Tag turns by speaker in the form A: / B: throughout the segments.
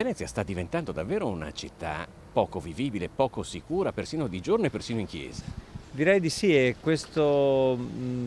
A: Venezia sta diventando davvero una città poco vivibile, poco sicura, persino di giorno e persino in chiesa.
B: Direi di sì, e questo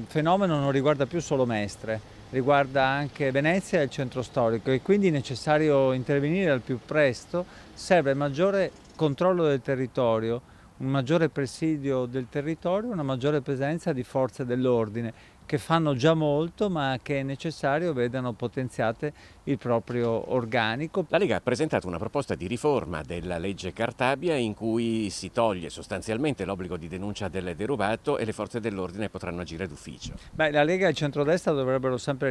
B: fenomeno non riguarda più solo Mestre, riguarda anche Venezia e il centro storico, e quindi è necessario intervenire al più presto. Serve maggiore controllo del territorio, un maggiore presidio del territorio, una maggiore presenza di forze dell'ordine che fanno già molto, ma che è necessario vedano potenziate il proprio organico.
A: La Lega ha presentato una proposta di riforma della legge Cartabia in cui si toglie sostanzialmente l'obbligo di denuncia del derubato e le forze dell'ordine potranno agire d'ufficio.
B: Beh, la Lega e il centrodestra dovrebbero sempre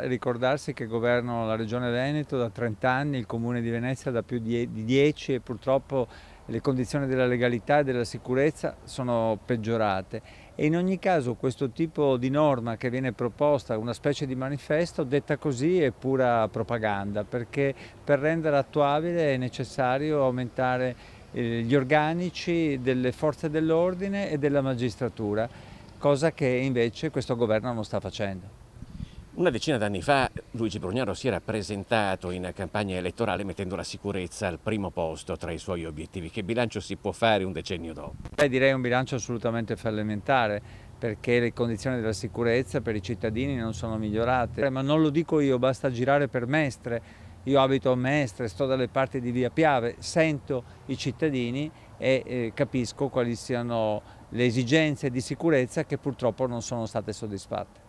B: ricordarsi che governano la Regione Veneto da 30 anni, il Comune di Venezia da più di 10, e purtroppo le condizioni della legalità e della sicurezza sono peggiorate. E in ogni caso questo tipo di norma che viene proposta, una specie di manifesto, detta così è pura propaganda, perché per renderla attuabile è necessario aumentare gli organici delle forze dell'ordine e della magistratura, cosa che invece questo governo non sta facendo.
A: Una decina d'anni fa Luigi Brugnaro si era presentato in campagna elettorale mettendo la sicurezza al primo posto tra i suoi obiettivi. Che bilancio si può fare un decennio dopo?
B: Direi un bilancio assolutamente fallimentare, perché le condizioni della sicurezza per i cittadini non sono migliorate. Ma non lo dico io, basta girare per Mestre. Io abito a Mestre, sto dalle parti di Via Piave, sento i cittadini e capisco quali siano le esigenze di sicurezza che purtroppo non sono state soddisfatte.